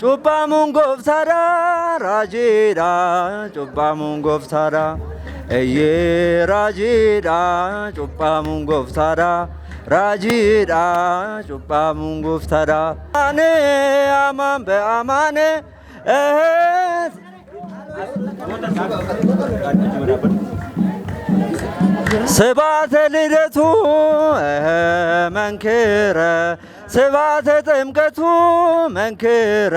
Cubbaa mungoftaadha raajiidha cubbaa mungoftaadha eeyyee raajiidha cubbaa mungoftaadha raajiidha cubbaa mungoftaadha ane amaan be'amaane ስብሐተ ልደቱ መንክረ ስብሐተ ጥምቀቱ መንክረ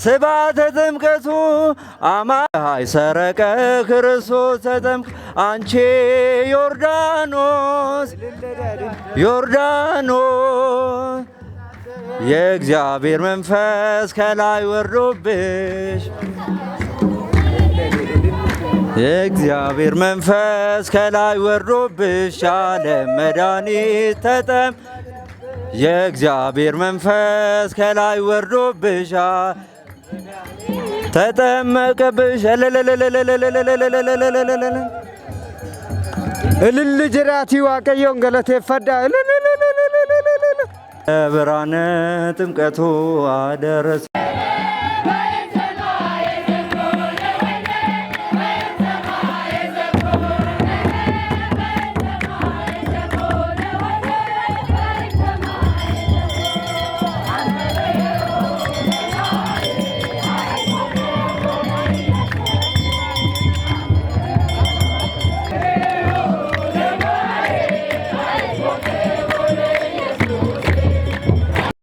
ስብሐተ ጥምቀቱ አማይ ሰረቀ ክርስቶስ ተጠምቀ አንቺ ዮርዳኖስ ዮርዳኖስ የእግዚአብሔር መንፈስ ከላይ ወርዶብሽ የእግዚአብሔር መንፈስ ከላይ ወርዶብሽ ዓለም መድኃኒት ተጠም የእግዚአብሔር መንፈስ ከላይ ወርዶብሽ ተጠመቀብሽ እልል ጅራቲ ዋቀዮን ገለቴፈዳ ብርሃነ ጥምቀቱ አደረሰ